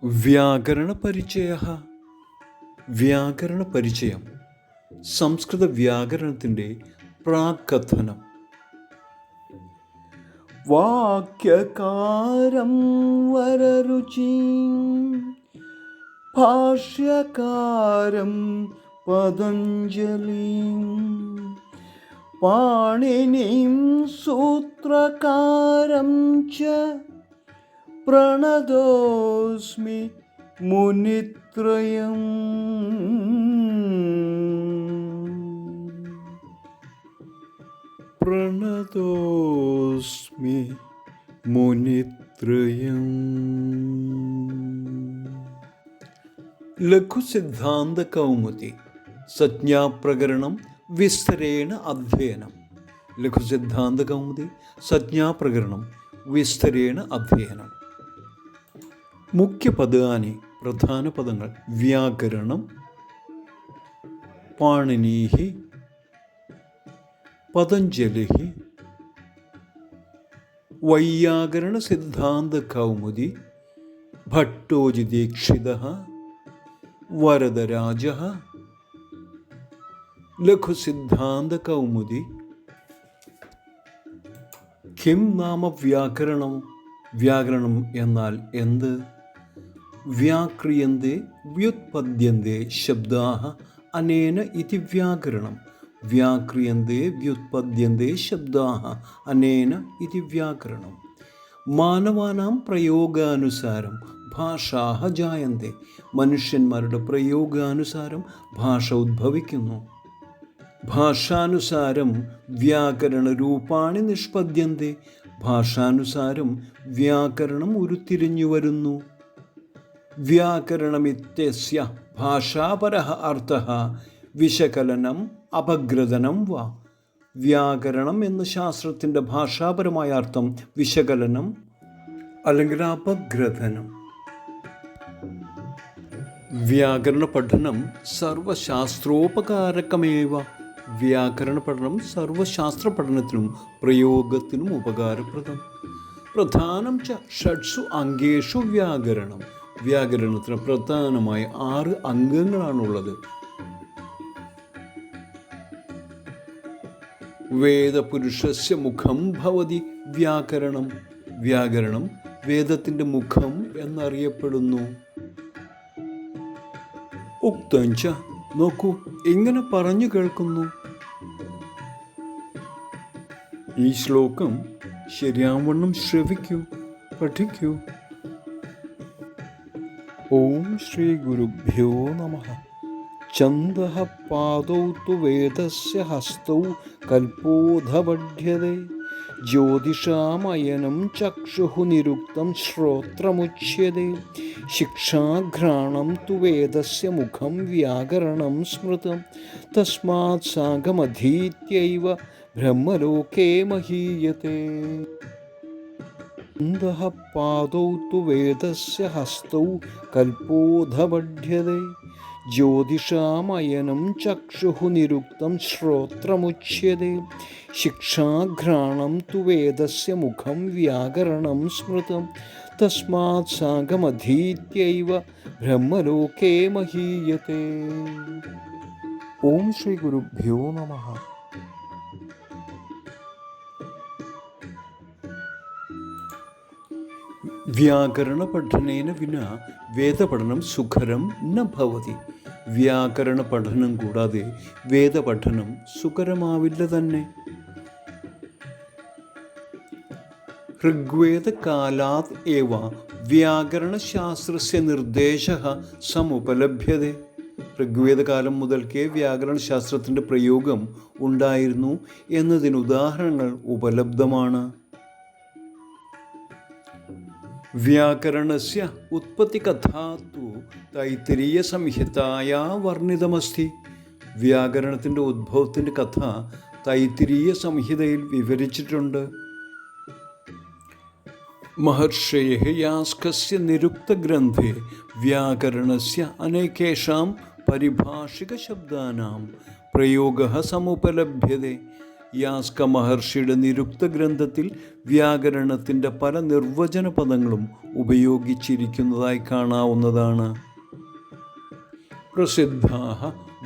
വ്യാകരണപരിചയഃ. വ്യാകരണപരിചയം സംസ്കൃത വ്യാകരണത്തിൻ്റെ പ്രാക്കഥനം. വാക്യകാരം വരരുചിം ഭാഷ്യകാരം പതഞ്ജലിം പാണിനിം സൂത്രകാരം ച പ്രണതോസ്മി മുനിത്രയം. പ്രണതോസ്മി മുനിത്രയം. ലഘുസിദ്ധാന്ത കൗമുദി സംജ്ഞാപ്രകരണം വിസ്തരേണ അധ്യയനം. ലഘുസിദ്ധാന്ത കൗമുദി സംജ്ഞാപ്രകരണം വിസ്തരേണ അധ്യയനം. മുഖ്യപദാനി പ്രധാന പദങ്ങൾ വ്യാകരണം, പാണിനീഹി, പതഞ്ജലിഹി. വൈയാകരണ സിദ്ധാന്ത കൗമുദി ഭട്ടോജിദീക്ഷിതഃ, വരദരാജഃ. ലഘുസിദ്ധാന്ത കൗമുദി. കിം നാമ വ്യാകരണം? വ്യാകരണം എന്നാൽ എന്ത്? വ്യാക്രിയന്തെ വ്യുത്പദ്യന്തെ ശബ്ദാഃ അനേന ഇതി വ്യാകരണം. വ്യാക്രിയന്തെ വ്യുത്പദ്യന്തെ ശബ്ദാഃ അനേന ഇതി വ്യാകരണം. മാനവാനാം പ്രയോഗാനുസാരം ഭാഷാഃ ജായന്തെ. മനുഷ്യന്മാരുടെ പ്രയോഗാനുസാരം ഭാഷ ഉദ്ഭവിക്കുന്നു. ഭാഷാനുസാരം വ്യാകരണ രൂപാണി നിഷ്പദ്യന്തെ. ഭാഷാനുസാരം വ്യാകരണം ഉരുത്തിരിഞ്ഞു വരുന്നു. വ്യാകരണമിത്യസ്യ ഭാഷാപരഃ അർത്ഥഃ വിശകലനം അപഗ്രഥനം വാ. വ്യാകരണം എന്ന ശാസ്ത്രത്തിൻ്റെ ഭാഷാപരമായ അർത്ഥം വിശകലനം അല്ലെങ്കിൽ അപഗ്രഥനം. വ്യാകരണ പഠനം സർവശാസ്ത്രോപകാരകമേവ. വ്യാകരണ പഠനം സർവശാസ്ത്ര പഠനത്തിനും പ്രയോഗത്തിനും ഉപകാരപ്രദം. പ്രധാനം ച ഷഡ്സു അംഗേഷു വ്യാകരണം. വ്യാകരണത്തിന് പ്രധാനമായ 6 അംഗങ്ങളാണുള്ളത്. വേദപുരുഷസ്യ മുഖം ഭവതി വ്യാകരണം. വ്യാകരണം വേദത്തിൻ്റെ മുഖം എന്നറിയപ്പെടുന്നു. ഉക്തഞ്ച, നോക്കൂ, ഇങ്ങനെ പറഞ്ഞു കേൾക്കുന്നു. ഈ ശ്ലോകം ശരിയാവണ്ണം ശ്രവിക്കൂ, പഠിക്കൂ. ഓം ശ്രീ ഗുരുഭ്യോ നമഃ. ഛന്ദഃ പാദൗ തു വേദസ്യ ഹസ്തൗ കൽപ്പോധപഠ്യതേ. ജ്യോതിഷാമയനം ചക്ഷുഃ നിരുക്തം ശ്രോത്രമുച്യതേ. ശിക്ഷാഘ്രാണം തു വേദസ്യ മുഖം വ്യാകരണം സ്മൃതം. തസ്മാത് സാംഗമധീത്യൈവ ബ്രഹ്മലോകേ മഹീയതേ. ഛന്ദഃ പാദൗ തു വേദസ്യ ഹസ്തൗ കൽപ്പോധപഠ്യതേ. ജ്യോതിഷാമയനം ചക്ഷുഃ നിരുക്തം ശ്രോത്രമുച്യതേ. ശിക്ഷാഘ്രാണം തു വേദസ്യ മുഖം വ്യാകരണം സ്മൃതം. തസ്മാത് സാംഗമധീത്യൈവ ബ്രഹ്മലോകേ മഹീയതേ. ഓം ശ്രീ ഗുരുഭ്യോ നമഃ. വ്യാകരണ പഠനേന വിനാ വേദപഠനം സുഖരം ന ഭവതി. വ്യാകരണ പഠനം കൂടാതെ വേദപഠനം സുഖരമാവില്ല തന്നെ. ഋഗ്വേദകാലാത് ഏവ വ്യാകരണശാസ്ത്രസ്യ നിർദ്ദേശഃ സമുപലഭ്യതേ. ഋഗ്വേദകാലം മുതൽക്കേ വ്യാകരണശാസ്ത്രത്തിൻ്റെ പ്രയോഗം ഉണ്ടായിരുന്നു എന്നതിന് ഉദാഹരണങ്ങൾ ഉപലബ്ധമാണ്. വ്യാകരണസ്യ ഉത്പത്തികഥാ തു തൈത്തിരീയ സംഹിതായാ വർണ്ണിതമസ്തി. വ്യാകരണത്തിൻ്റെ ഉദ്ഭവത്തിൻ്റെ കഥ തൈത്തിരീയ സംഹിതയിൽ വിവരിച്ചിട്ടുണ്ട്. മഹർഷയേഃ യാസ്കസ്യ നിരുക്തഗ്രന്ഥേ വ്യാകരണസ്യ അനേകേഷാം പരിഭാഷികശബ്ദാനാം പ്രയോഗഃ സമുപലഭ്യതേ. യാസ്ക മഹർഷിയുടെ നിരുക്ത ഗ്രന്ഥത്തിൽ വ്യാകരണത്തിൻ്റെ പല നിർവചന പദങ്ങളും ഉപയോഗിച്ചിരിക്കുന്നതായി കാണാവുന്നതാണ്. പ്രസിദ്ധാഃ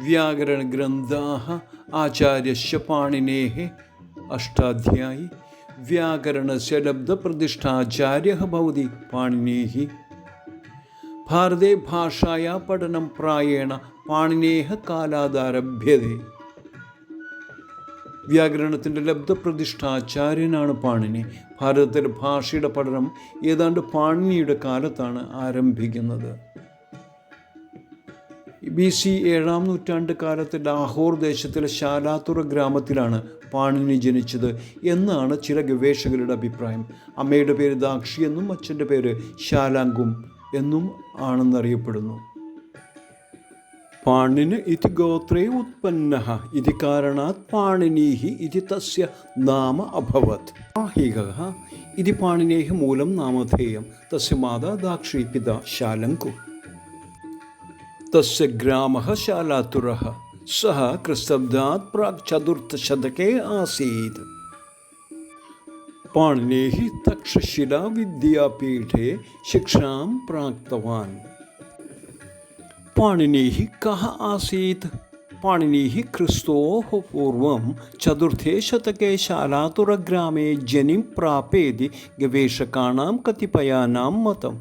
വ്യാകരണഗ്രന്ഥാഃ ആചാര്യസ്യ പാണിനേഃ അഷ്ടാധ്യായി വ്യാകരണസ്യ ലബ്ധപ്രതിഷ്ഠാചാര്യഃ ഭവതി പാണിനീഃ. ഭാരതേ ഭാഷായാ പഠനം പ്രായേണ പാണിനേഃ കാലാദാരഭ്യതേ. വ്യാകരണത്തിൻ്റെ ലബ്ധപ്രതിഷ്ഠാചാര്യനാണ് പാണിനി. ഭാരതത്തിലെ ഭാഷയുടെ പഠനം ഏതാണ്ട് പാണിനിയുടെ കാലത്താണ് ആരംഭിക്കുന്നത്. BC 7-ാം നൂറ്റാണ്ട് കാലത്ത് ലാഹോർ ദേശത്തിലെ ശാലാതുറ ഗ്രാമത്തിലാണ് പാണിനി ജനിച്ചത് എന്നാണ് ചില ഗവേഷകരുടെ അഭിപ്രായം. അമ്മയുടെ പേര് ദാക്ഷി എന്നും അച്ഛൻ്റെ പേര് ശാലാങ്കും എന്നും ആണെന്നറിയപ്പെടുന്നു. പാണിന് ഇതി ഗോത്രേ ഉത്പന്നഃ ഇതി കാരണാത് പാണിനീഃ ഇതി തസ്യ നാമ അഭവത്. പാഹികഃ ഇതി പാണിനേഃ മൂലം നാമധേയം. തസ്യ മാതാ ദാക്ഷി പിതാ ശാലങ്കു. തസ്യ ഗ്രാമഃ ശാലാതുരഃ. സഃ ക്രിസ്തബ്ദാത് പ്രാക് ചതുർത്ഥശതകേ ആസീത്. പാണിനേഃ തക്ഷശിലാ വിദ്യാപീഠേ ശിക്ഷാം പ്രാപ്തവാൻ. പാണിനീഃ കः ആസീത്? പാണിനീഃ ക്രിസ്തോः പൂർവം ചതുർത്ഥേ ശതകേ ശാലാതുരഗ്രാമേ ജനിം പ്രാപേതി ഗവേഷകാണാം കതിപയാനാം മതം.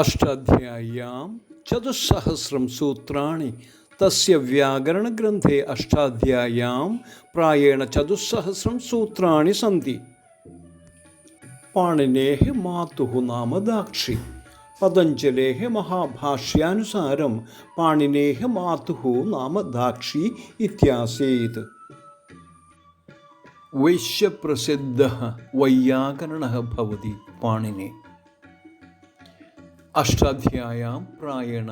അഷ്ടാധ്യായ്യാം 400 സൂത്രാണി. തസ്യ വ്യാകരണഗ്രന്ഥേ അഷ്ടാധ്യായ്യാം പ്രായേണ 400 സൂത്രാണി സന്തി. പാണിനേഃ മാതുഃ നാമ ദാക്ഷി. പതഞ്ജലേഃ മഹാഭാഷ്യാനുസാരം പാണിനേഃ മാതുഃ നാമ ദാക്ഷി ഇത്യാസീത്. വൈശ്യപ്രസിദ്ധഃ വൈയാകരണഃ ഭവതി പാണിനി. അഷ്ടാധ്യായാം പ്രായേണ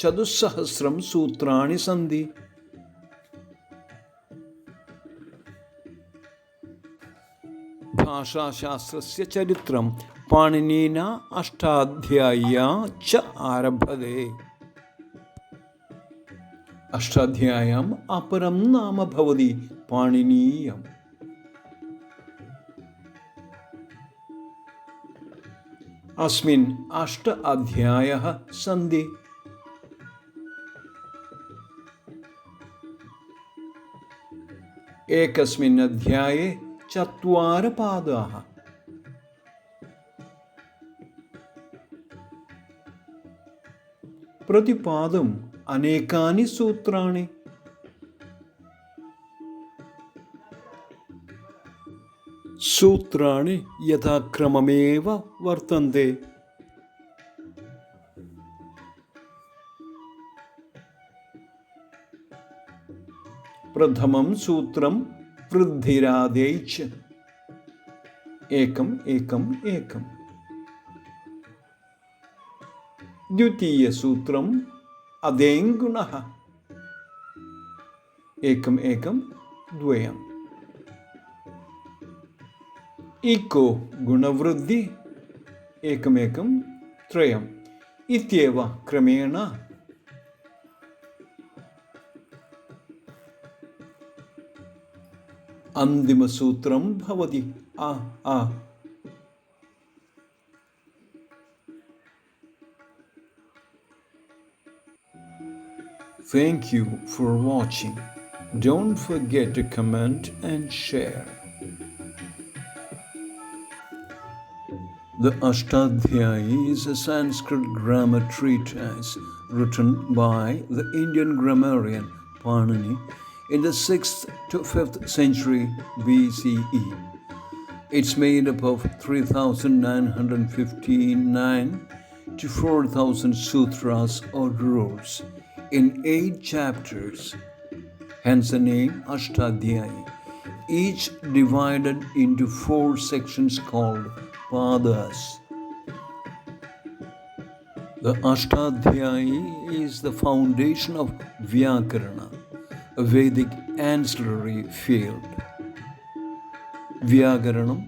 400 സൂത്രാണി സന്തി. ഭാഷാശാസ്ത്രസ്യ ചരിത്രം പാണിനീനാ അഷ്ടാധ്യായ്യാ ച ആരഭതേ. അഷ്ടാധ്യായാം അപരം നാമ ഭവതി പാണിനീയം. അസ്മിൻ അഷ്ട അധ്യായഃ സന്തി. ഏകസ്മിൻ അധ്യായേ 4 പാദാഃ. പ്രതിപാദം അനേകാനി സൂത്രാണി. സൂത്രാണി യഥാക്രമമേവ വർത്തന്തെ. പ്രഥമം സൂത്രം പൃഥ്വിരാദേഛ ഏകം ഏകം ഏകം. ദ്വിതീയസൂത്രം അദേംഗുണഃ ഏകം ഏകം ദ്വയം. ഇകോ ഗുണവൃദ്ധി ഏകം ഏകം ത്രയം ഇത്യേവ ക്രമേണ. അന്തിമസൂത്രം ഭവതി ആ ആ. Thank you for watching. Don't forget to comment and share. The Ashtadhyayi is a Sanskrit grammar treatise written by the Indian grammarian Panini in the 6th to 5th century BCE. It's made up of 3,959 to 4,000 sutras or rules in 8 chapters, hence the name Ashtadhyayi, each divided into 4 sections called padas. The Ashtadhyayi is the foundation of Vyakarana, a Vedic ancillary field. Vyakaranam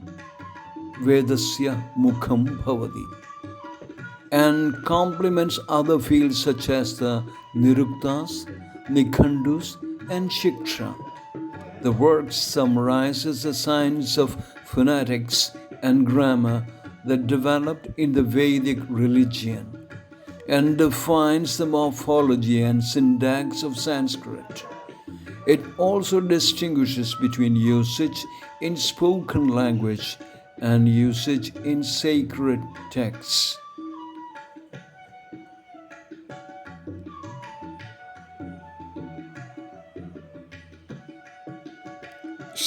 Vedasya Mukham Bhavati and complements other fields such as the Niruktas, Nikhundus and Shiksha. The work summarizes the science of phonetics and grammar that developed in the Vedic religion and defines the morphology and syntax of Sanskrit. It also distinguishes between usage in spoken language and usage in sacred texts.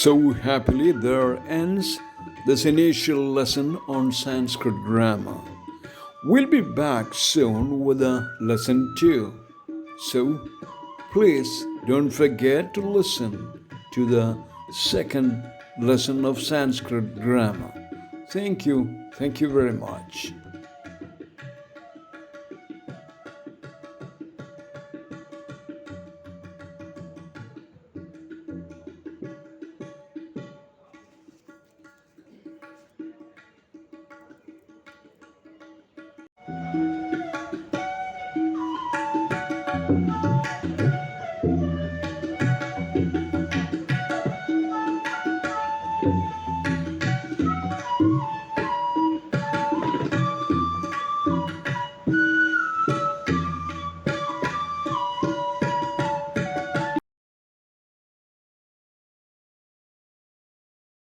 So happily there ends this initial lesson on Sanskrit grammar. We'll be back soon with a lesson 2. So please don't forget to listen to the second lesson of Sanskrit grammar. Thank you. Thank you very much.